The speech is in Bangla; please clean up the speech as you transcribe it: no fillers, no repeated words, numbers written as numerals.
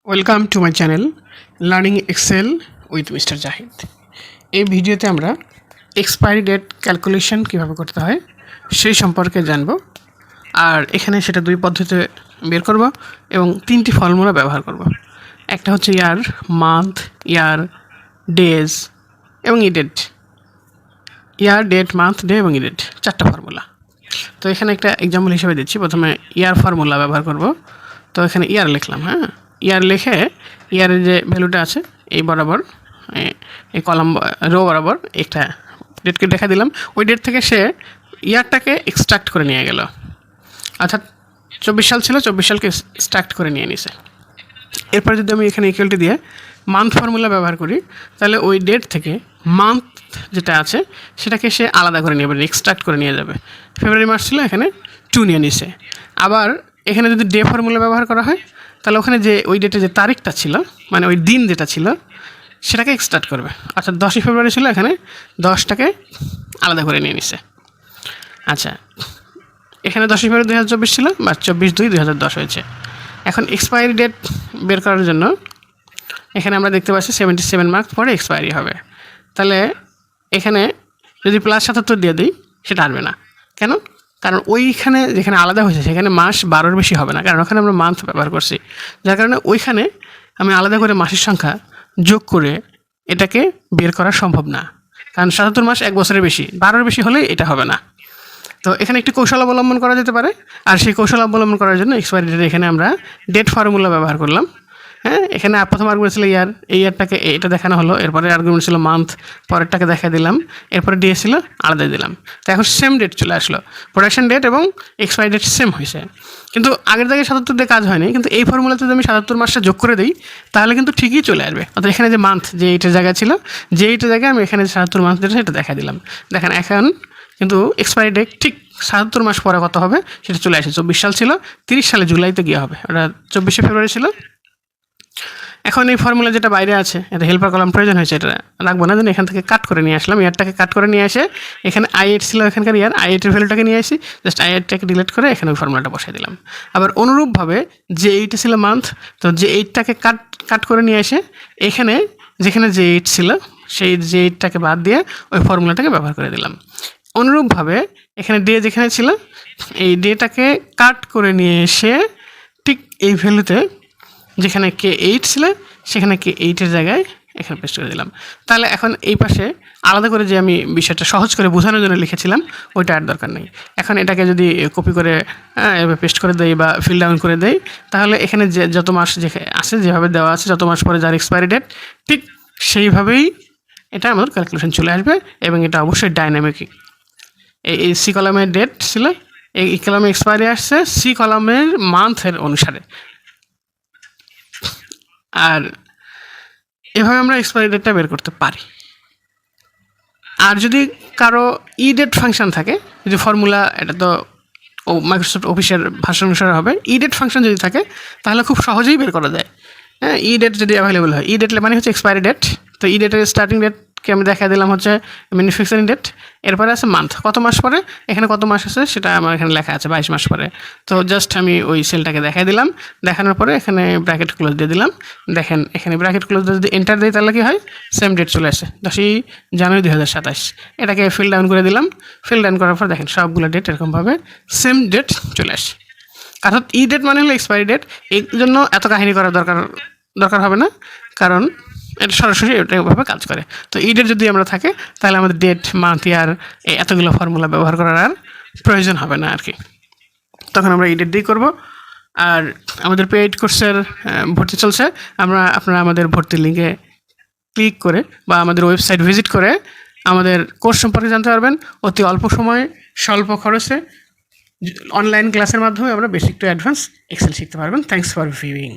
Welcome to my channel learning Excel with mister Zahid. এই ভিডিওতে আমরা এক্সপায়ারি ডেট ক্যালকুলেশন কীভাবে করতে হয় সেই সম্পর্কে জানব। আর এখানে সেটা দুই পদ্ধতিতে বের করব এবং তিনটি ফর্মুলা ব্যবহার করব। একটা হচ্ছে ইয়ার, মান্থ, ইয়ার, ডেজ এবং ইডেট। ইয়ার, ডেট, মান্থ, ডে এবং ইডেট, চারটা ফর্মুলা। তো এখানে একটা এক্সাম্পল হিসেবে দিচ্ছি। প্রথমে ইয়ার ফর্মুলা ব্যবহার করব। তো এখানে ইয়ার লিখলাম, ইয়ার লিখে ইয়ারের যে ভ্যালুটা আছে এই বরাবর, এই কলাম রো বরাবর একটা ডেটকে দেখা দিলাম। ওই ডেট থেকে সে ইয়ারটাকে এক্সট্রাক্ট করে নিয়ে গেল, অর্থাৎ 24 সাল ছিল, 24 সালকে এক্সট্রাক্ট করে নিয়ে নিছে। এরপরে যদি আমি এখানে ইকুয়ালটি দিয়ে মান্থ ফর্মুলা ব্যবহার করি, তাহলে ওই ডেট থেকে মান্থ যেটা আছে সেটাকে সে আলাদা করে নিয়ে যাবে, এক্সট্রাক্ট করে নিয়ে যাবে। ফেব্রুয়ারি মাস ছিল, এখানে 2 নিয়ে নিছে। আবার এখানে যদি ডে ফর্মুলা ব্যবহার করা হয়, তাহলে ওখানে যে ওই ডেটে যে তারিখটা ছিল, মানে ওই দিন যেটা ছিল সেটাকে এক্সট্রাক্ট করবে। অর্থাৎ 10ই ফেব্রুয়ারি ছিল, এখানে 10টাকে আলাদা করে নিয়ে নিছে। আচ্ছা, এখানে 10ই ফেব্রুয়ারি 2024 ছিল, বা 24/2/2010 হয়েছে। এখন এক্সপায়ারি ডেট বের করার জন্য এখানে আমরা দেখতে পাচ্ছি 77 মার্ক পরে এক্সপায়ারি হবে। তাহলে এখানে যদি +77 দিয়ে দিই সেটা আসবে না। কেন? কারণ ওইখানে যেখানে আলাদা হয়েছে সেখানে মাস 12-র বেশি হবে না, কারণ ওখানে আমরা মান্থ ব্যবহার করছি। যার কারণে ওইখানে আমি আলাদা করে মাসের সংখ্যা যোগ করে এটাকে বের করা সম্ভব না, কারণ 77 মাস 1 বছরের বেশি, 12-র বেশি হলে এটা হবে না। তো এখানে একটি কৌশল অবলম্বন করা যেতে পারে। আর সেই কৌশল অবলম্বন করার জন্য এক্সপায়ারি ডেটে এখানে আমরা ডেট ফর্মুলা ব্যবহার করলাম। এখানে প্রথম আর্গুমেন্ট ছিল ইয়ার, এই ইয়ারটাকে এটা দেখানো হলো। এরপরে আর্গুমেন্ট ছিল মান্থ, পরেরটাকে দেখা দিলাম। এরপরে ডে ছিল, আলাদা দিলাম। তো এখন সেম ডেট চলে আসলো, প্রোডাকশন ডেট এবং এক্সপায়ারি ডেট সেম হয়েছে। কিন্তু আগের জায়গায় 77 দিয়ে কাজ হয়নি, কিন্তু এই ফর্মুলাতে যদি আমি 77 মাসটা যোগ করে দিই তাহলে কিন্তু ঠিকই চলে আসবে। অর্থাৎ এখানে যে মান্থ, যে এইটার জায়গা ছিল, যে এইটার জায়গায় আমি এখানে 77 মান্থ যেটা সেটা দেখা দিলাম। দেখেন এখন কিন্তু এক্সপায়ারি ডেট ঠিক 77 মাস পরে কত হবে সেটা চলে আসে। 24 সাল ছিল, 30 সালে জুলাইতে গিয়ে হবে, ওটা 24শে ফেব্রুয়ারি ছিল। এখন এই ফর্মুলা যেটা বাইরে আছে, এটা হেল্পার কলাম প্রয়োজন হয়েছে, এটা রাখবো না, এখান থেকে কাট করে নিয়ে আসলাম। ইয়ারটাকে কাট করে নিয়ে আসে এখানে i8 ছিল, এখানকার ইয়ার i8-এর ভ্যালুটাকে নিয়ে আসি, জাস্ট i8টাকে ডিলিট করে এখানে ওই ফর্মুলাটা বসাই দিলাম। আবার অনুরূপভাবে যে 8 ছিল মান্থ, তো যে 8টাকে কাট করে নিয়ে এসে এখানে যেখানে যে 8 ছিল সেই যে 8টাকে বাদ দিয়ে ওই ফর্মুলাটাকে ব্যবহার করে দিলাম। অনুরূপভাবে এখানে ডে যেখানে ছিল, এই ডেটাকে কাট করে নিয়ে এসে ঠিক এই ভ্যালুতে যেখানে K8 ছিল সেখানে K8-এর জায়গায় এখানে পেস্ট করে দিলাম। তাহলে এখন এই পাশে আলাদা করে যে আমি বিষয়টা সহজ করে বোঝানোর জন্য লিখেছিলাম ওইটা আর দরকার নেই। এখন এটাকে যদি কপি করে পেস্ট করে দেই বা ফিল ডাউন করে দেই, তাহলে এখানে যে যত মাস যেখানে আছে, যেভাবে দেওয়া আছে, যত মাস পরে যার এক্সপায়ারি ডেট, ঠিক সেইভাবেই এটা আমাদের ক্যালকুলেশন চলে আসবে। এবং এটা অবশ্যই ডাইনামিক। এই সি কলামের ডেট ছিল, এই কলামে এক্সপায়ারি আসছে সি কলামের মান্থের অনুসারে। আর এভাবে আমরা এক্সপায়ারি ডেটটা বের করতে পারি। আর যদি কারো ইডেট ফাংশন থাকে, যদি ফর্মুলা, এটা তো মাইক্রোসফট অফিসের ভাষা অনুসারে হবে, ইডেট ফাংশন যদি থাকে তাহলে খুব সহজেই বের করা যায়। ই ডেট যদি অ্যাভেলেবল হয়, ই ডেট মানে হচ্ছে এক্সপায়ারি ডেট। তো ই ডেটের স্টার্টিং ডেটকে আমি দেখা দিলাম হচ্ছে ম্যানুফ্যাকচারিং ডেট, এরপরে আছে মান্থ, কত মাস পরে, এখানে কত মাস আছে সেটা আমার এখানে লেখা আছে 22 মাস পরে। তো জাস্ট আমি ওই সেলটাকে দেখাই দিলাম, দেখানোর পরে এখানে ব্র্যাকেট ক্লোজ দিয়ে দিলাম। দেখেন এখানে ব্র্যাকেট ক্লোজ দিয়ে যদি এন্টার দিই তাহলে কী হয়, সেম ডেট চলে আসে, 10ই জানুয়ারি 2027। এটাকে ফিল ডাউন করে দিলাম। ফিল ডাউন করার পর দেখেন সবগুলো ডেট এরকমভাবে সেম ডেট চলে আসে। অর্থাৎ ই ডেট মানে হলো এক্সপায়ারি ডেট। এই জন্য এত কাহিনী করার দরকার হবে না, কারণ এটা সরাসরি এভাবে কাজ করে। তো ই ডেট যদি আমরা থাকে তাহলে আমাদের ডেট, মান্থ, ইয়ার এতগুলো ফর্মুলা ব্যবহার করার আর প্রয়োজন হবে না আর কি। তখন আমরা ই ডেট দিয়েই করবো। আর আমাদের পেইড কোর্সের ভর্তি চলছে। আপনারা আমাদের ভর্তির লিঙ্কে ক্লিক করে বা আমাদের ওয়েবসাইট ভিজিট করে আমাদের কোর্স সম্পর্কে জানতে পারবেন। অতি অল্প সময়ে স্বল্প খরচে অনলাইন ক্লাসের মাধ্যমে আমরা বেসিক টু অ্যাডভান্স এক্সেল শিখতে পারবেন। Thanks for viewing.